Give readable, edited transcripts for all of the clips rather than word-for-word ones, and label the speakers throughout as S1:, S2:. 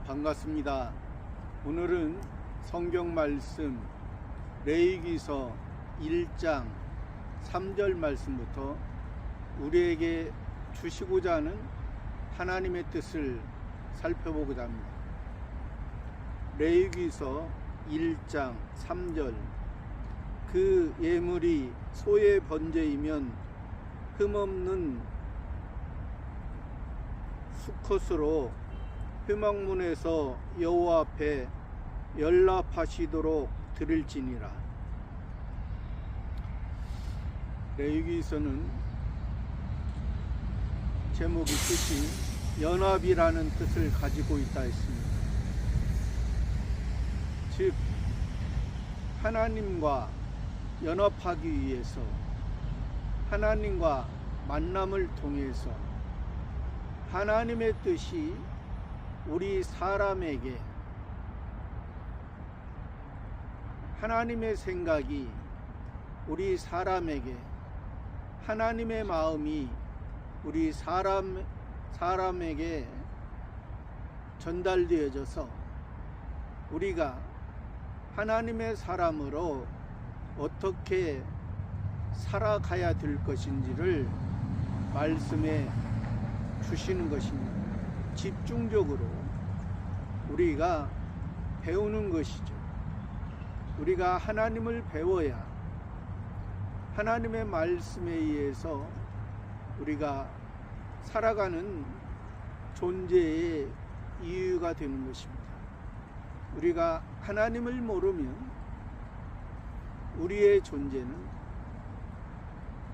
S1: 반갑습니다. 오늘은 성경 말씀 레위기서 1장 3절 말씀부터 우리에게 주시고자 하는 하나님의 뜻을 살펴보고자 합니다. 레위기서 1장 3절 그 예물이 소의 번제이면 흠없는 수컷으로 회막문에서 여호와 앞에 연락하시도록 드릴지니라. 레위기서는 제목이 뜻이 연합이라는 뜻을 가지고 있다 했습니다. 즉 하나님과 연합하기 위해서 하나님과 만남을 통해서 하나님의 뜻이 우리 사람에게, 하나님의 생각이 우리 사람에게, 하나님의 마음이 우리 사람에게 전달되어져서 우리가 하나님의 사람으로 어떻게 살아가야 될 것인지를 말씀해 주시는 것입니다. 집중적으로 우리가 배우는 것이죠. 우리가 하나님을 배워야 하나님의 말씀에 의해서 우리가 살아가는 존재의 이유가 되는 것입니다. 우리가 하나님을 모르면 우리의 존재는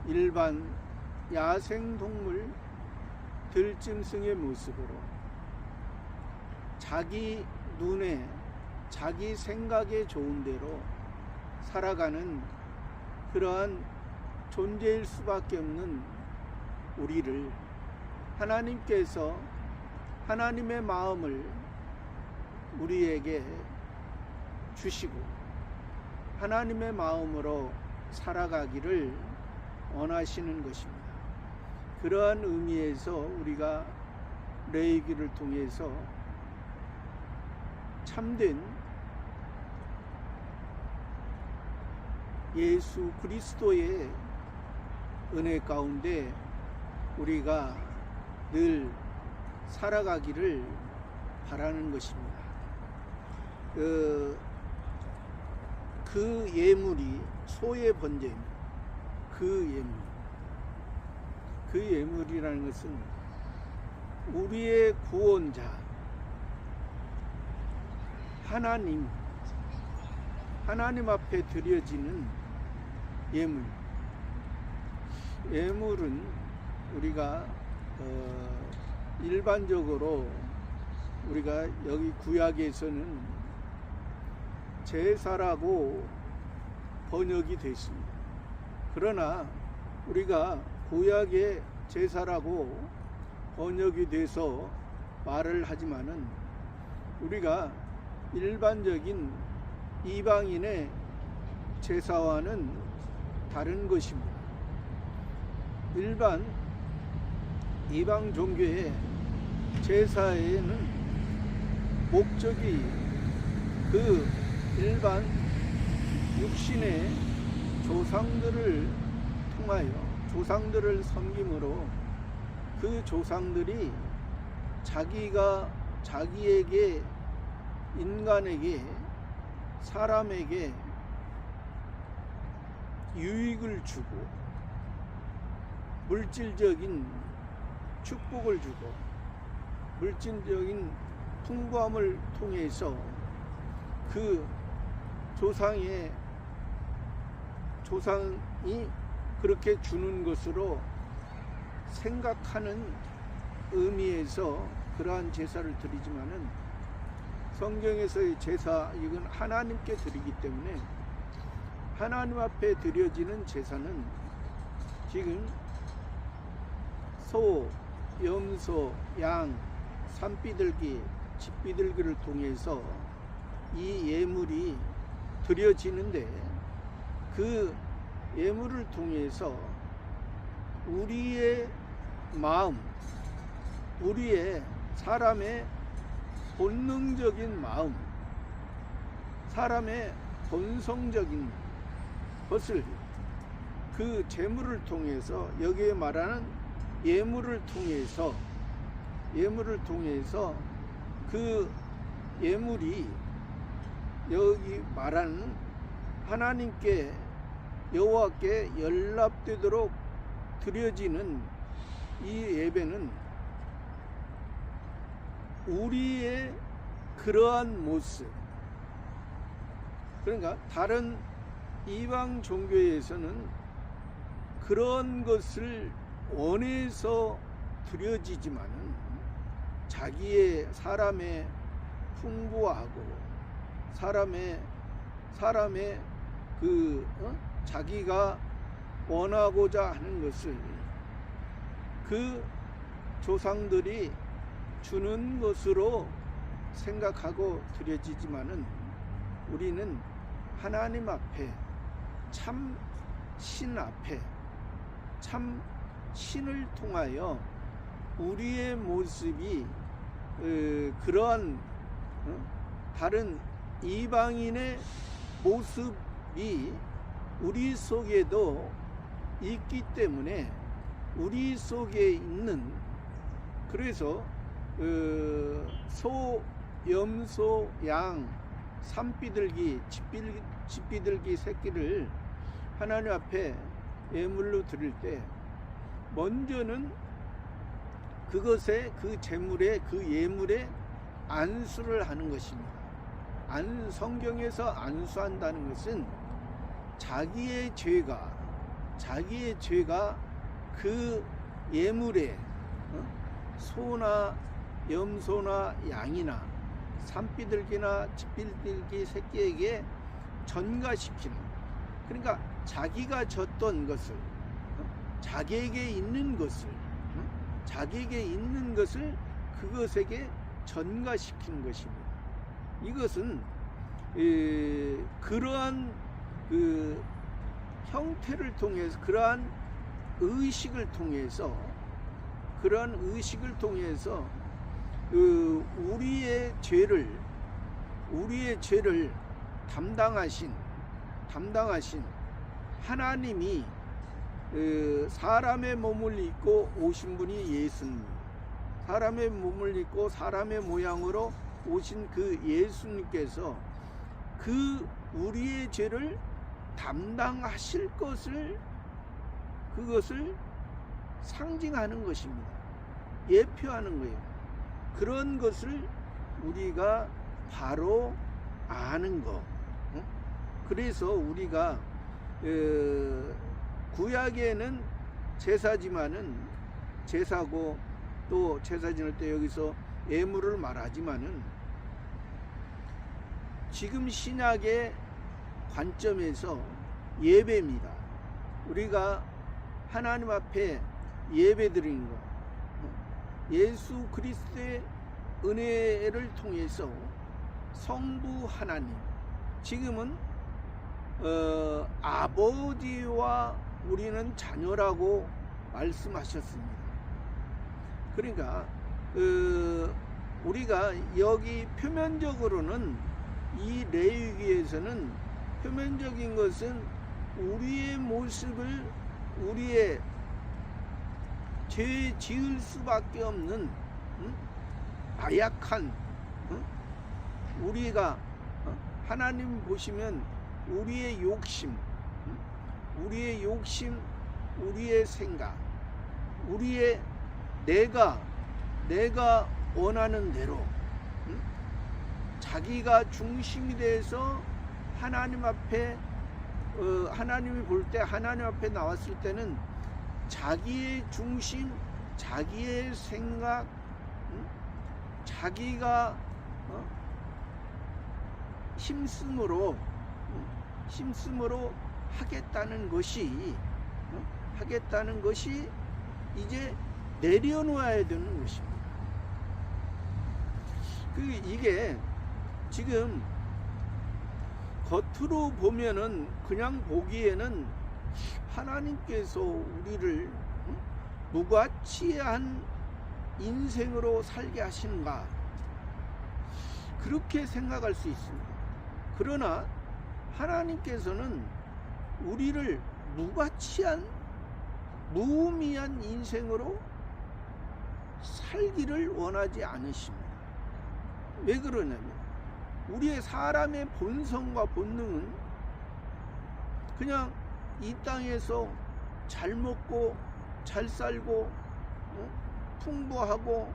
S1: 일반 야생동물 들짐승의 모습으로 자기 눈에 자기 생각에 좋은 대로 살아가는 그러한 존재일 수밖에 없는 우리를 하나님께서 하나님의 마음을 우리에게 주시고 하나님의 마음으로 살아가기를 원하시는 것입니다. 그러한 의미에서 우리가 레위기를 통해서 참된 예수 그리스도의 은혜 가운데 우리가 늘 살아가기를 바라는 것입니다. 그 예물이 소의 번제입니다. 그 예물이라는 것은 우리의 구원자 하나님 앞에 드려지는 예물은 우리가 일반적으로 우리가 여기 구약에서는 제사라고 번역이 됐습니다. 그러나 우리가 구약의 제사라고 번역이 돼서 말을 하지만은 우리가 일반적인 이방인의 제사와는 다른 것입니다. 일반 이방 종교의 제사에는 목적이 그 일반 육신의 조상들을 통하여 조상들을 섬김으로 그 조상들이 자기에게 인간에게 사람에게 유익을 주고 물질적인 축복을 주고 물질적인 풍부함을 통해서 그 조상이 그렇게 주는 것으로 생각하는 의미에서 그러한 제사를 드리지만은 성경에서의 제사 이건 하나님께 드리기 때문에 하나님 앞에 드려지는 제사는 지금 소, 염소, 양, 산비둘기, 집비둘기를 통해서 이 예물이 드려지는데 그 예물을 통해서 우리의 마음, 우리의 사람의 본능적인 마음, 사람의 본성적인 것을 그 재물을 통해서, 여기에 말하는 예물을 통해서 그 예물이 여기 말하는 하나님께, 여호와께 연락되도록 드려지는 이 예배는 우리의 그러한 모습, 그러니까 다른 이방 종교에서는 그런 것을 원해서 드려지지만은 자기의 사람의 풍부하고 사람의 그 자기가 원하고자 하는 것을 그 조상들이 주는 것으로 생각하고 드려지지만은 우리는 하나님 앞에, 참 신 앞에, 참 신을 통하여 우리의 모습이 그러한 다른 이방인의 모습이 우리 속에도 있기 때문에, 우리 속에 있는, 그래서 소, 염소, 양, 산비둘기, 집비둘기 새끼를 하나님 앞에 예물로 드릴 때 먼저는 그것에, 그 제물에, 그 예물에 안수를 하는 것입니다. 성경에서 안수한다는 것은 자기의 죄가 그 예물에, 소나 염소나 양이나 산비둘기나 집비둘기 새끼에게 전가시키는, 그러니까 자기가 졌던 것을, 자기에게 있는 것을 그것에게 전가시키는 것입니다. 이것은 그러한 그 형태를 통해서, 그러한 의식을 통해서 우리의 죄를 담당하신 하나님이 사람의 몸을 입고 오신 분이 예수님, 사람의 몸을 입고 사람의 모양으로 오신 그 예수님께서 그 우리의 죄를 담당하실 것을, 그것을 상징하는 것입니다. 예표하는 거예요. 그런 것을 우리가 바로 아는 거. 그래서 우리가 구약에는 제사지만은, 제사고 또 제사 지낼 때 여기서 예물을 말하지만은, 지금 신약의 관점에서 예배입니다. 우리가 하나님 앞에 예배 드리는 것, 예수 그리스도의 은혜를 통해서 성부 하나님, 지금은 아버지와 우리는 자녀라고 말씀하셨습니다. 그러니까 우리가 여기 표면적으로는, 이 레위기에서는 표면적인 것은 우리의 모습을, 우리의 죄 지을 수밖에 없는 나약한, 우리가 하나님 보시면 우리의 욕심, 우리의 생각, 우리의 내가 원하는 대로, 자기가 중심이 돼서 하나님 앞에, 하나님이 볼 때, 하나님 앞에 나왔을 때는 자기의 중심, 자기의 생각, 자기가 힘쓰므로 하겠다는 것이 이제 내려놓아야 되는 것입니다. 이게 지금 겉으로 보면은, 그냥 보기에는 하나님께서 우리를 무가치한 인생으로 살게 하시는가? 그렇게 생각할 수 있습니다. 그러나 하나님께서는 우리를 무가치한 무의미한 인생으로 살기를 원하지 않으십니다. 왜 그러냐면 우리의 사람의 본성과 본능은 그냥 이 땅에서 잘 먹고 잘 살고 풍부하고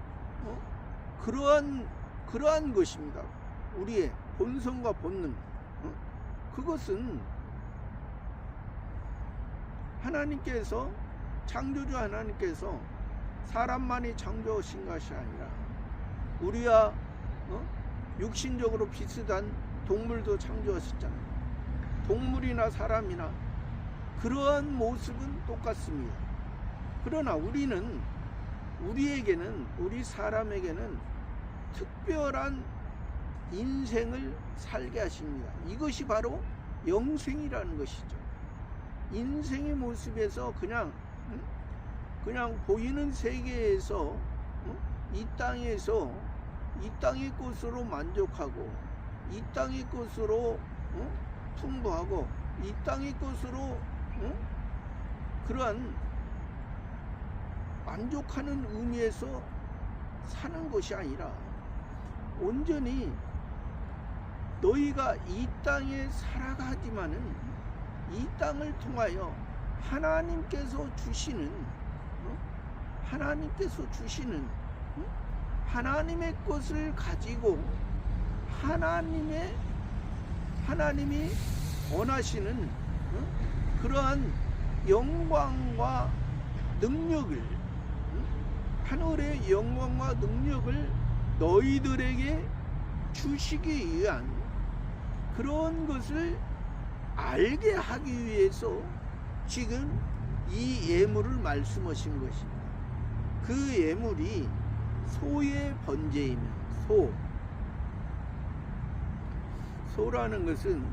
S1: 그러한 것입니다. 우리의 본성과 본능. 그것은 하나님께서, 창조주 하나님께서 사람만이 창조하신 것이 아니라 우리와 육신적으로 비슷한 동물도 창조하셨잖아요. 동물이나 사람이나 그러한 모습은 똑같습니다. 그러나 우리에게는, 우리 사람에게는 특별한 인생을 살게 하십니다. 이것이 바로 영생이라는 것이죠. 인생의 모습에서 그냥 보이는 세계에서 이 땅에서 이 땅의 것으로 만족하고 이 땅의 것으로 풍부하고 이 땅의 것으로 그러한 만족하는 의미에서 사는 것이 아니라 온전히 너희가 이 땅에 살아가지만은 이 땅을 통하여 하나님께서 주시는 하나님의 것을 가지고 하나님이 원하시는 그러한 영광과 능력을, 하늘의 영광과 능력을 너희들에게 주시기 위한 그런 것을 알게 하기 위해서 지금 이 예물을 말씀하신 것입니다. 그 예물이 소의 번제이면, 소라는 것은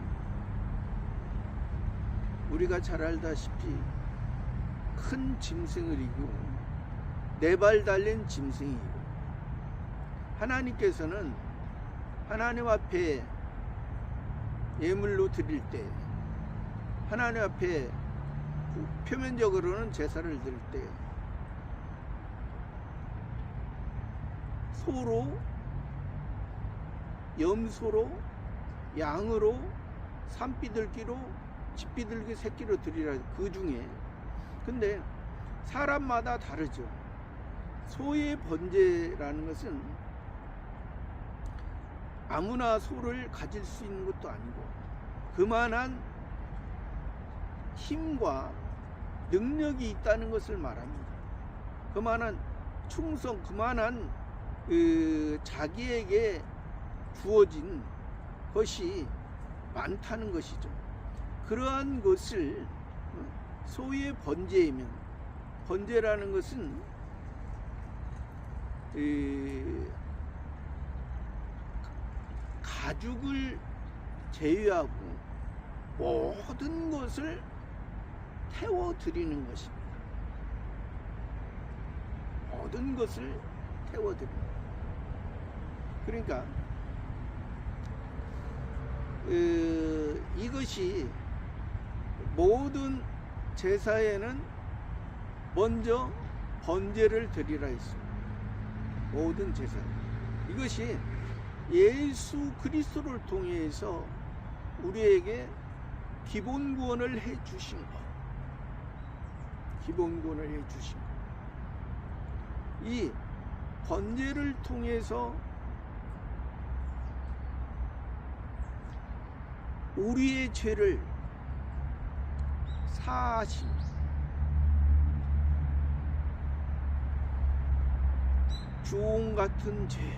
S1: 우리가 잘 알다시피 큰 짐승이고 4발 달린 짐승이고, 하나님께서는 하나님 앞에 예물로 드릴 때, 하나님 앞에 표면적으로는 제사를 드릴 때 소로, 염소로, 양으로, 산비둘기로, 집비둘기 새끼로 드리라. 그 중에 근데 사람마다 다르죠. 소의 번제라는 것은 아무나 소를 가질 수 있는 것도 아니고 그만한 힘과 능력이 있다는 것을 말합니다. 그만한 충성, 그만한 자기에게 주어진 것이 많다는 것이죠. 그러한 것을 소의 번제이면, 번제라는 것은 가죽을 제외하고 모든 것을 태워드리는 것입니다. 모든 것을 태워드리는 것. 그러니까 이것이 모든 제사에는 먼저 번제를 드리라 했습니다. 모든 제사. 이것이 예수 그리스도를 통해서 우리에게 기본 구원을 해 주신 것. 기본 구원을 해 주신 것. 이 번제를 통해서 우리의 죄를 사하신, 주홍 같은 죄,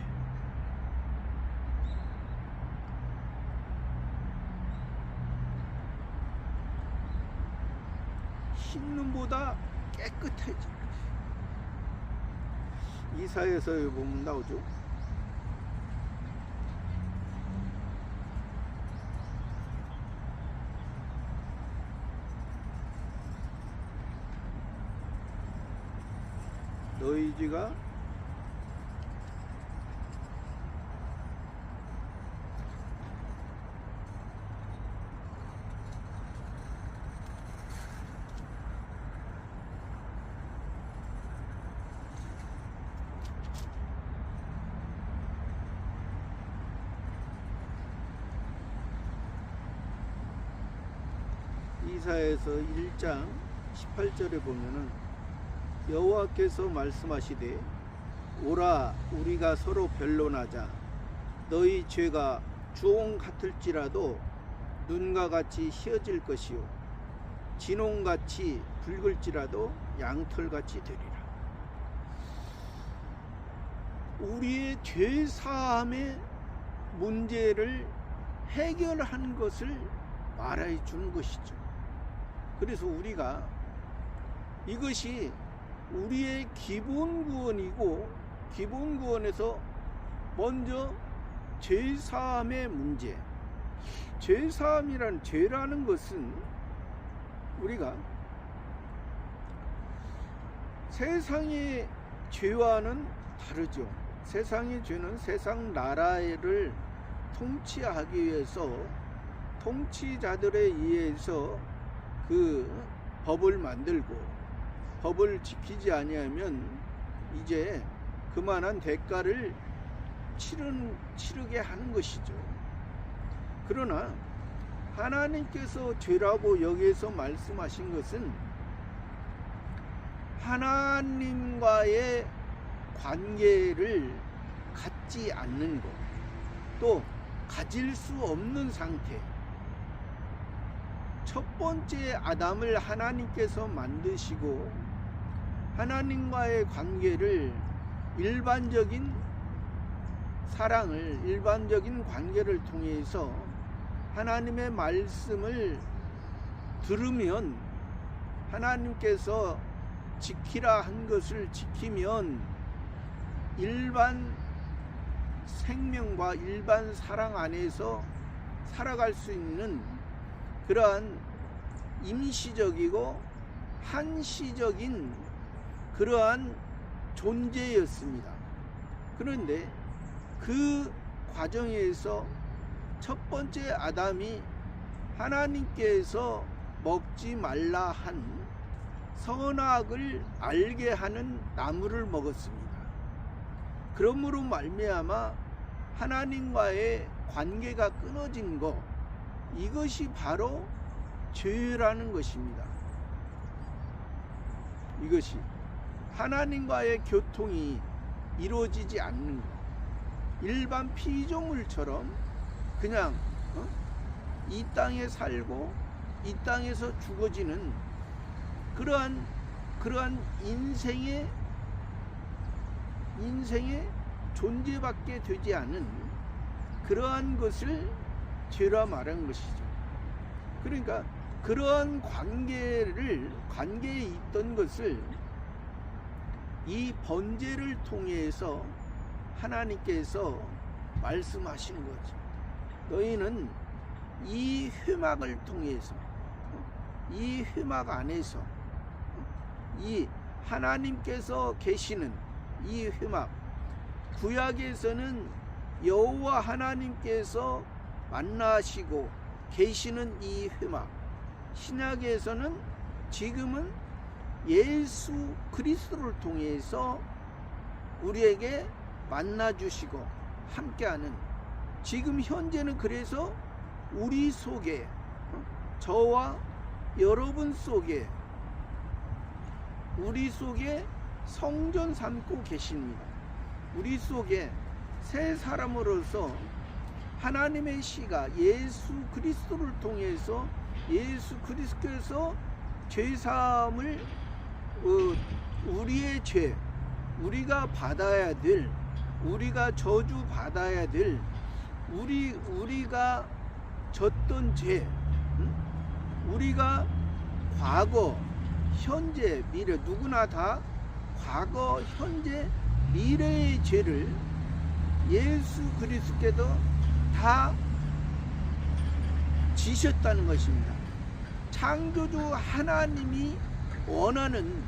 S1: 흰눈보다 깨끗해진 것이. 이사야서 보면 나오죠. 너희 죄가 이사야서 1장 18절에 보면은 여호와께서 말씀하시되 오라 우리가 서로 변론하자. 너희 죄가 주홍 같을지라도 눈과 같이 희어질 것이요 진홍같이 붉을지라도 양털같이 되리라. 우리의 죄사함의 문제를 해결한 것을 말해 주는 것이죠. 그래서 우리가 이것이 우리의 기본 구원이고, 기본 구원에서 먼저 죄사함의 문제, 죄사함이란 죄라는 것은 우리가 세상의 죄와는 다르죠. 세상의 죄는 세상 나라를 통치하기 위해서 통치자들에 의해서 그 법을 만들고 법을 지키지 아니하면 이제 그만한 대가를 치르게 하는 것이죠. 그러나 하나님께서 죄라고 여기에서 말씀하신 것은 하나님과의 관계를 갖지 않는 것, 또 가질 수 없는 상태. 첫 번째 아담을 하나님께서 만드시고 하나님과의 관계를 일반적인 사랑을, 일반적인 관계를 통해서 하나님의 말씀을 들으면, 하나님께서 지키라 한 것을 지키면 일반 생명과 일반 사랑 안에서 살아갈 수 있는 그러한 임시적이고 한시적인 그러한 존재였습니다. 그런데 그 과정에서 첫 번째 아담이 하나님께서 먹지 말라 한 선악을 알게 하는 나무를 먹었습니다. 그러므로 말미암아 하나님과의 관계가 끊어진 것, 이것이 바로 죄라는 것입니다. 이것이 하나님과의 교통이 이루어지지 않는 것, 일반 피조물처럼 그냥 이 땅에 살고 이 땅에서 죽어지는 그러한 인생의 존재밖에 되지 않은 그러한 것을 죄라 말한 것이죠. 그러니까 그러한 관계에 있던 것을 이 번제를 통해서 하나님께서 말씀하신 거죠. 너희는 이 회막을 통해서, 이 회막 안에서, 이 하나님께서 계시는 이 회막, 구약에서는 여호와 하나님께서 만나시고 계시는 이 회막, 신약에서는 지금은 예수 그리스도를 통해서 우리에게 만나주시고 함께하는, 지금 현재는 그래서 우리 속에, 저와 여러분 속에, 우리 속에 성전 삼고 계십니다. 우리 속에 새 사람으로서 하나님의 씨가 예수 그리스도를 통해서, 예수 그리스도께서 죄사함을, 우리의 죄, 우리가 받아야 될, 우리가 저주 받아야 될, 우리가 졌던 죄, 우리가 과거, 현재, 미래, 누구나 다 과거, 현재, 미래의 죄를 예수 그리스도께서 다 지셨다는 것입니다. 창조주 하나님이 원하는,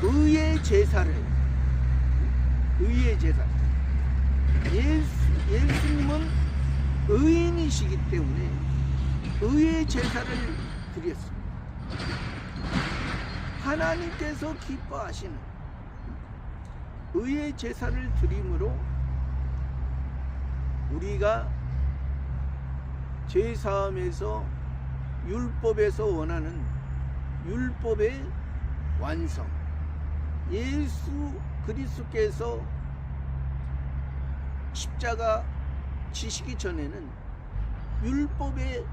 S1: 의의 제사를, 예수님은 의인이시기 때문에 의의 제사를 드렸습니다. 하나님께서 기뻐하시는 의의 제사를 드림으로 우리가 제사함에서 율법에서 원하는 율법의 완성, 예수 그리스도께서 십자가 지시기 전에는 율법에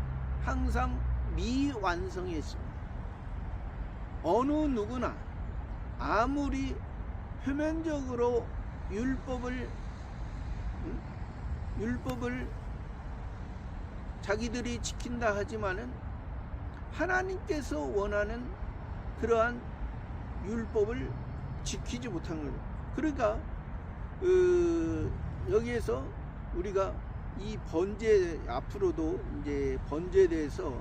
S1: 항상 미완성했습니다. 어느 누구나 아무리 표면적으로 율법을 자기들이 지킨다 하지만은 하나님께서 원하는 그러한 율법을 지키지 못한 거죠. 그러니까 여기에서 우리가 이 번제, 앞으로도 이제 번제에 대해서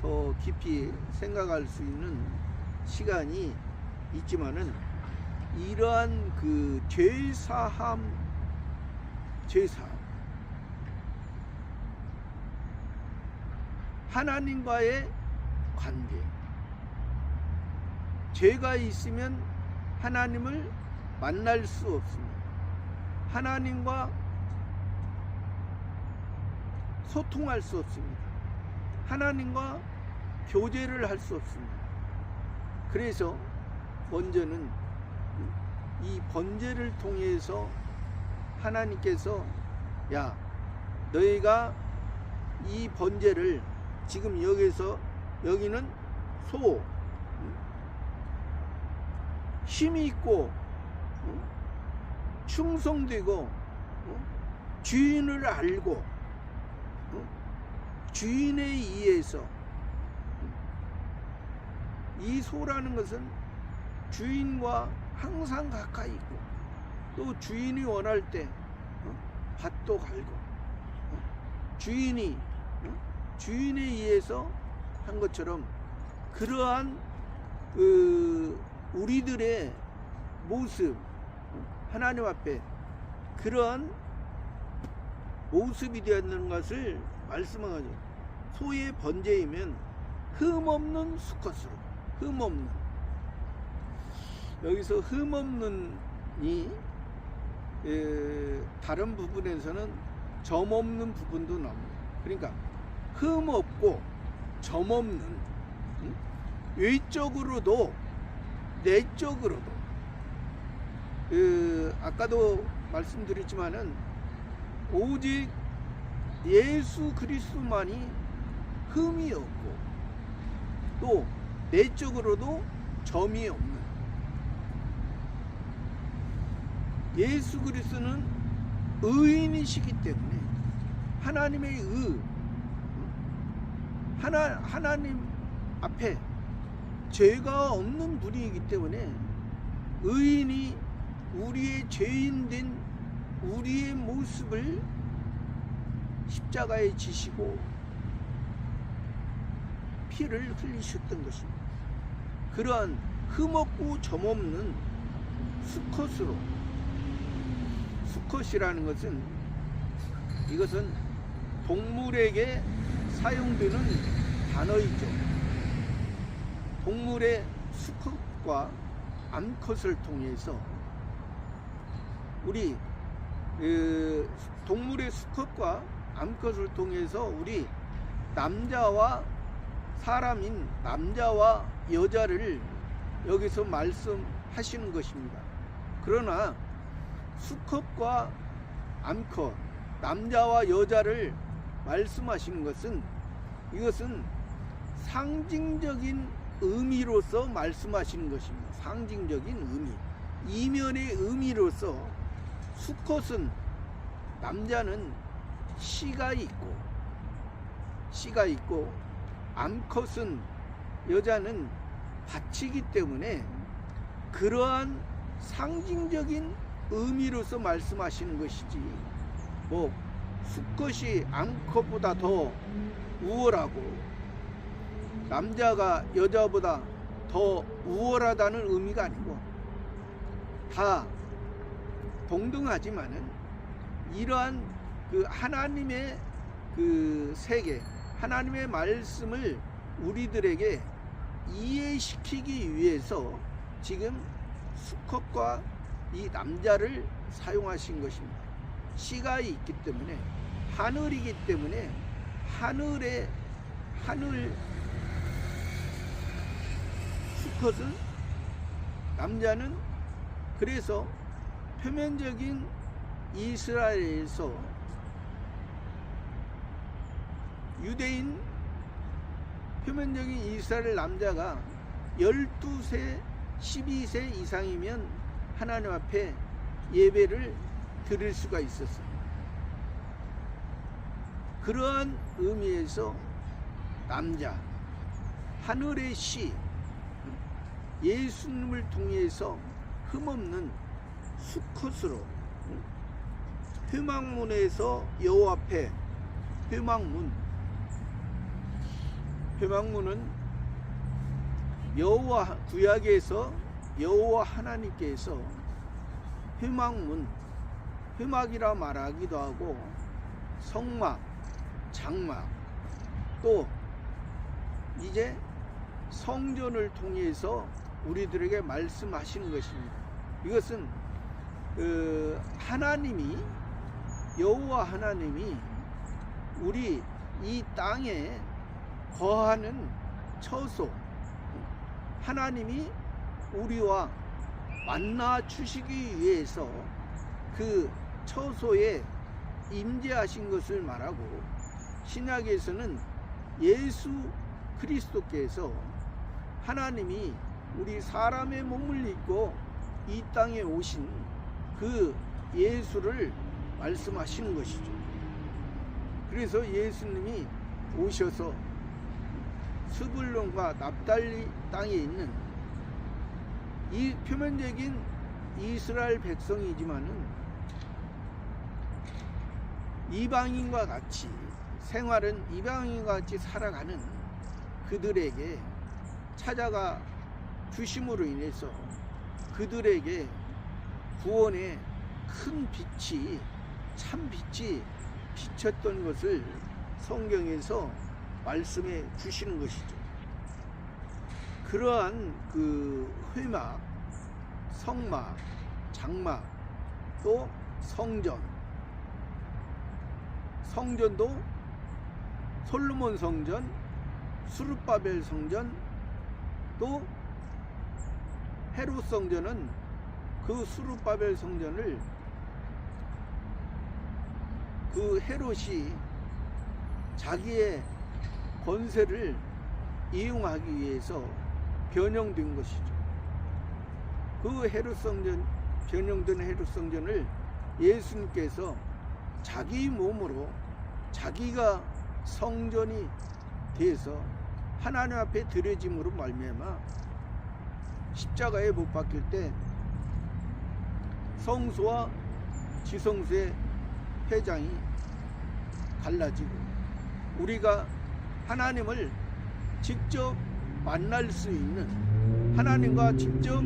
S1: 더 깊이 생각할 수 있는 시간이 있지만은, 이러한 그 죄사함 하나님과의 관계, 죄가 있으면 하나님을 만날 수 없습니다. 하나님과 소통할 수 없습니다. 하나님과 교제를 할 수 없습니다. 그래서 먼저는 이 번제를 통해서 하나님께서, 야, 너희가 이 번제를 지금 여기는 소, 힘이 있고 충성되고 주인을 알고 주인에 의해서, 이 소라는 것은 주인과 항상 가까이 있고, 또 주인이 원할 때 밭도 갈고, 주인에 의해서 한 것처럼, 그러한 우리들의 모습, 하나님 앞에 그러한 모습이 되었는 것을 말씀하죠. 소의 번제이면 흠없는 수컷으로, 흠없는, 여기서 흠없는이 다른 부분에서는 점없는 부분도 나옵니다. 그러니까 흠없고 점없는, 외적으로도 내적으로도, 아까도 말씀드렸지만은 오직 예수 그리스도만이 흠이 없고 또 내적으로도 점이 없는, 예수 그리스도는 의인이시기 때문에 하나님의 하나님 앞에 죄가 없는 분이기 때문에 의인이 우리의 죄인된 우리의 모습을 십자가에 지시고 피를 흘리셨던 것입니다. 그러한 흠없고 점없는 수컷으로, 수컷이라는 것은, 이것은 동물에게 사용되는 단어이죠. 동물의 수컷과 암컷을 통해서, 우리 동물의 수컷과 암컷을 통해서 우리 남자와 사람인 남자와 여자를 여기서 말씀하시는 것입니다. 그러나 수컷과 암컷, 남자와 여자를 말씀하시는 것은, 이것은 상징적인 의미로서 말씀하시는 것입니다. 상징적인 의미, 이면의 의미로서, 수컷은, 남자는 씨가 있고 암컷은, 여자는 밭이기 때문에 그러한 상징적인 의미로서 말씀하시는 것이지, 뭐 수컷이 암컷보다 더 우월하고 남자가 여자보다 더 우월하다는 의미가 아니고, 다 동등하지만은 이러한 그 하나님의 그 세계, 하나님의 말씀을 우리들에게 이해시키기 위해서 지금 수컷과 이 남자를 사용하신 것입니다. 씨가 있기 때문에, 하늘이기 때문에 하늘 수컷은 남자는 그래서 표면적인 이스라엘에서 유대인 표면적인 이스라엘 남자가 12세 12세 이상이면 하나님 앞에 예배를 드릴 수가 있었어요. 그러한 의미에서 남자 하늘의 시 예수님을 통해서 흠없는 수컷으로 회막문에서 여호와 앞에 회막문은 여호와 구약에서 여호와 하나님께서 회막이라 말하기도 하고 성막, 장막 또 이제 성전을 통해서 우리들에게 말씀하시는 것입니다. 이것은 하나님이 여호와 하나님이 우리 이 땅에 거하는 처소 하나님이 우리와 만나 주시기 위해서 그 처소에 임재하신 것을 말하고 신약에서는 예수 그리스도께서 하나님이 우리 사람의 몸을 입고 이 땅에 오신 그 예수를 말씀하시는 것이죠. 그래서 예수님이 오셔서 스불론과 납달리 땅에 있는 이 표면적인 이스라엘 백성이지만은 이방인과 같이 생활은 이방인과 같이 살아가는 그들에게 찾아가 주심으로 인해서 그들에게 구원의 큰 빛이 참 빛이 비쳤던 것을 성경에서 말씀해 주시는 것이죠. 그러한 그 회막, 성막, 장막 또 성전도 솔로몬 성전, 수르바벨 성전 또 헤롯 성전은 그 수르바벨 성전을 그 헤롯이 자기의 권세를 이용하기 위해서 변형된 것이죠. 그 헤롯 성전, 변형된 헤롯 성전을 예수님께서 자기 몸으로 자기가 성전이 돼서 하나님 앞에 드려짐으로 말미암아 십자가에 못 박힐 때 성소와 지성소의 회장이 갈라지고 우리가 하나님을 직접 만날 수 있는 하나님과 직접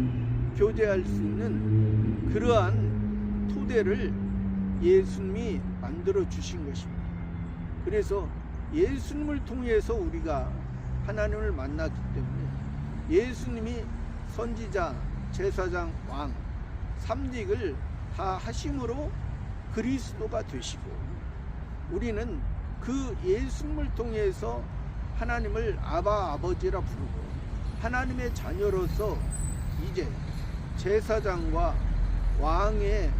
S1: 교제할 수 있는 그러한 토대를 예수님이 만들어 주신 것입니다. 그래서 예수님을 통해서 우리가 하나님을 만났기 때문에 예수님이 선지자, 제사장, 왕, 삼직을 다 하심으로 그리스도가 되시고 우리는 그 예수님을 통해서 하나님을 아바 아버지라 부르고 하나님의 자녀로서 이제 제사장과 왕의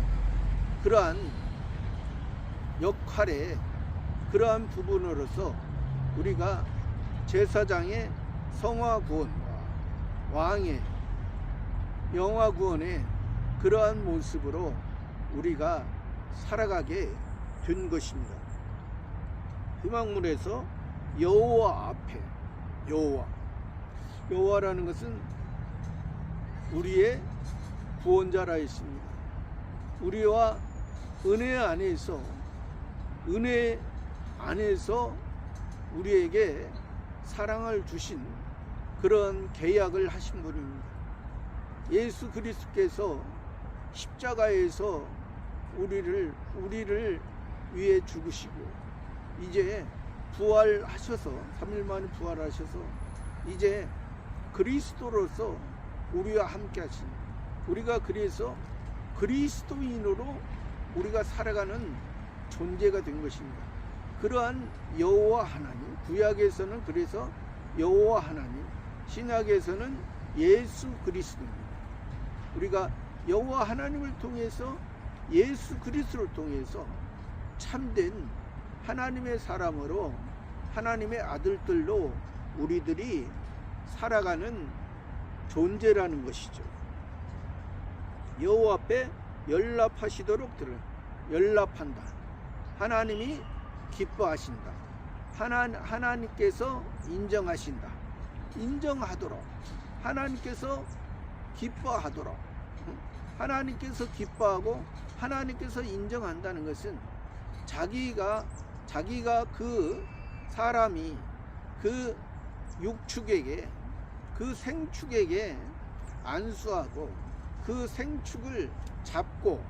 S1: 그러한 역할에 그러한 부분으로서 우리가 제사장의 성화 구원과 왕의 영화 구원의 그러한 모습으로 우리가 살아가게 된 것입니다. 희망문에서 여호와 앞에 여호와라는 것은 우리의 구원자라 했습니다. 우리와 은혜 안에서 우리에게 사랑을 주신 그런 계약을 하신 분입니다. 예수 그리스도께서 십자가에서 우리를 위해 죽으시고 이제 부활하셔서 3일 만에 부활하셔서 이제 그리스도로서 우리와 함께 하신 우리가 그래서 그리스도인으로 우리가 살아가는 존재가 된 것입니다. 그러한 여호와 하나님, 구약에서는 그래서 여호와 하나님, 신약에서는 예수 그리스도입니다. 우리가 여호와 하나님을 통해서, 예수 그리스도를 통해서 참된 하나님의 사람으로, 하나님의 아들들로 우리들이 살아가는 존재라는 것이죠. 여호와 앞에 연락하시도록 연락한다. 하나님이 기뻐하신다. 하나님께서 인정하신다. 인정하도록, 하나님께서 기뻐하도록, 하나님께서 기뻐하고 하나님께서 인정한다는 것은 자기가 그 사람이 그 육축에게, 그 생축에게 안수하고 그 생축을 잡고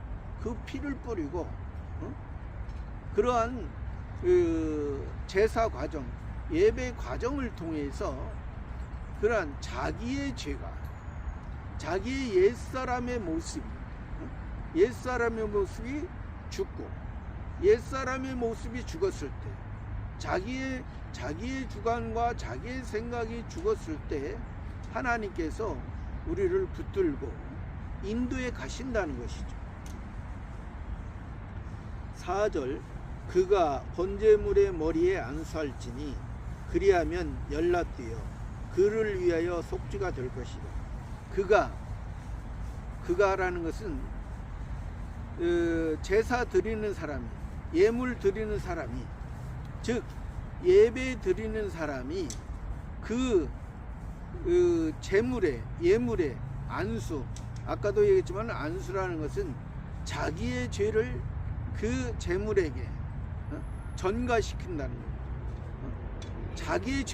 S1: 그 피를 뿌리고, 그러한 그 제사 과정, 예배 과정을 통해서 그러한 자기의 죄가, 자기의 옛사람의 모습이 죽고, 옛사람의 모습이 죽었을 때, 자기의 주관과 자기의 생각이 죽었을 때 하나님께서 우리를 붙들고 인도에 가신다는 것이죠. 4절, 그가 번제물의 머리에 안수할지니 그리하면 연락되어 그를 위하여 속죄가 될 것이다. 그가라는 것은 제사 드리는 사람이, 예물 드리는 사람이, 즉 예배 드리는 사람이 그 예물의 안수, 아까도 얘기했지만 안수라는 것은 자기의 죄를 그 제물에게 전가시킨다는 거예요. 자기의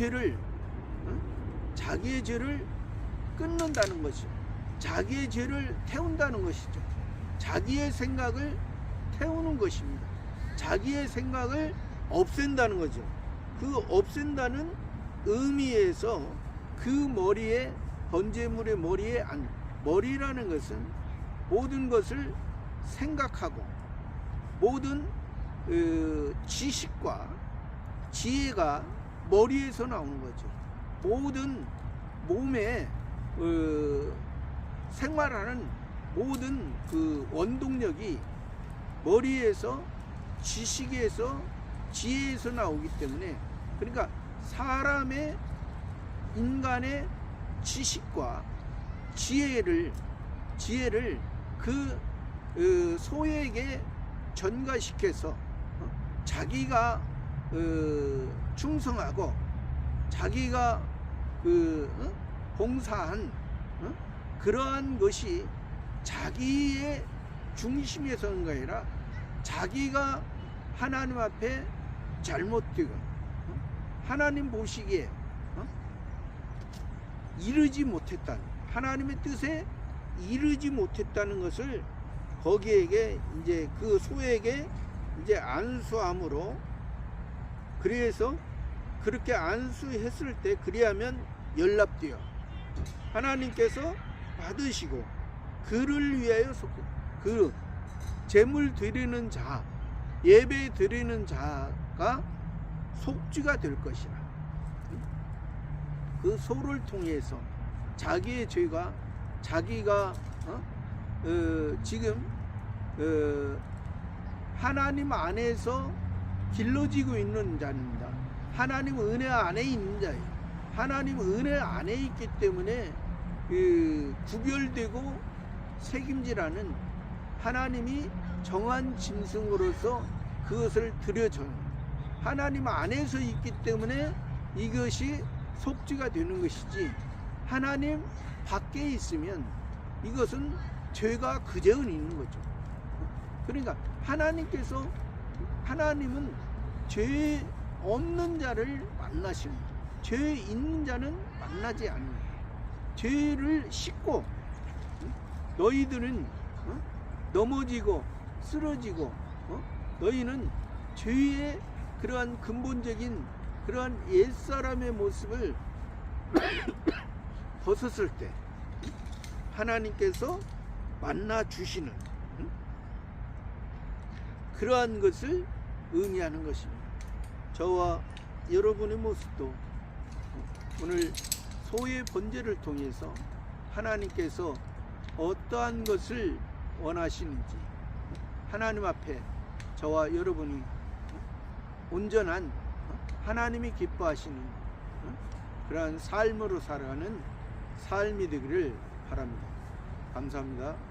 S1: 죄를 끊는다는 것이죠. 자기의 죄를 태운다는 것이죠. 자기의 생각을 태우는 것입니다. 자기의 생각을 없앤다는 거죠. 그 없앤다는 의미에서 그 머리에, 번제물의 머리에 머리라는 것은 모든 것을 생각하고 모든 지식과 지혜가 머리에서 나오는 거죠. 모든 몸에 생활하는 모든 그 원동력이 머리에서, 지식에서, 지혜에서 나오기 때문에, 그러니까 인간의 지식과 지혜를 그 소에게 전가시켜서 자기가 충성하고 자기가 봉사한 그러한 것이 자기의 중심에 서는 게 아니라 자기가 하나님 앞에 잘못되고 하나님 보시기에 이르지 못했다는, 하나님의 뜻에 이르지 못했다는 것을 거기에게 이제 그 소에게 이제 안수함으로, 그래서 그렇게 안수했을 때 그리하면 연락되어 하나님께서 받으시고 그를 위하여 그 제물 드리는 자, 예배 드리는 자가 속죄가 될 것이라. 그 소를 통해서 자기의 죄가, 자기가 지금 하나님 안에서 길러지고 있는 자입니다. 하나님 은혜 안에 있는 자예요. 하나님 은혜 안에 있기 때문에 구별되고 책임지라는 하나님이 정한 짐승으로서 그것을 드려줘요. 하나님 안에서 있기 때문에 이것이 속죄가 되는 것이지, 하나님 밖에 있으면 이것은 죄가 그저 있는 거죠. 그러니까 하나님은 죄 없는 자를 만나십니다. 죄 있는 자는 만나지 않는다. 죄를 씻고 너희들은 넘어지고 쓰러지고 너희는 죄의 그러한 근본적인 그러한 옛사람의 모습을 벗었을 때 하나님께서 만나 주시는 그러한 것을 의미하는 것입니다. 저와 여러분의 모습도 오늘 소의 번제를 통해서 하나님께서 어떠한 것을 원하시는지 하나님 앞에 저와 여러분이 온전한 하나님이 기뻐하시는 그러한 삶으로 살아가는 삶이 되기를 바랍니다. 감사합니다.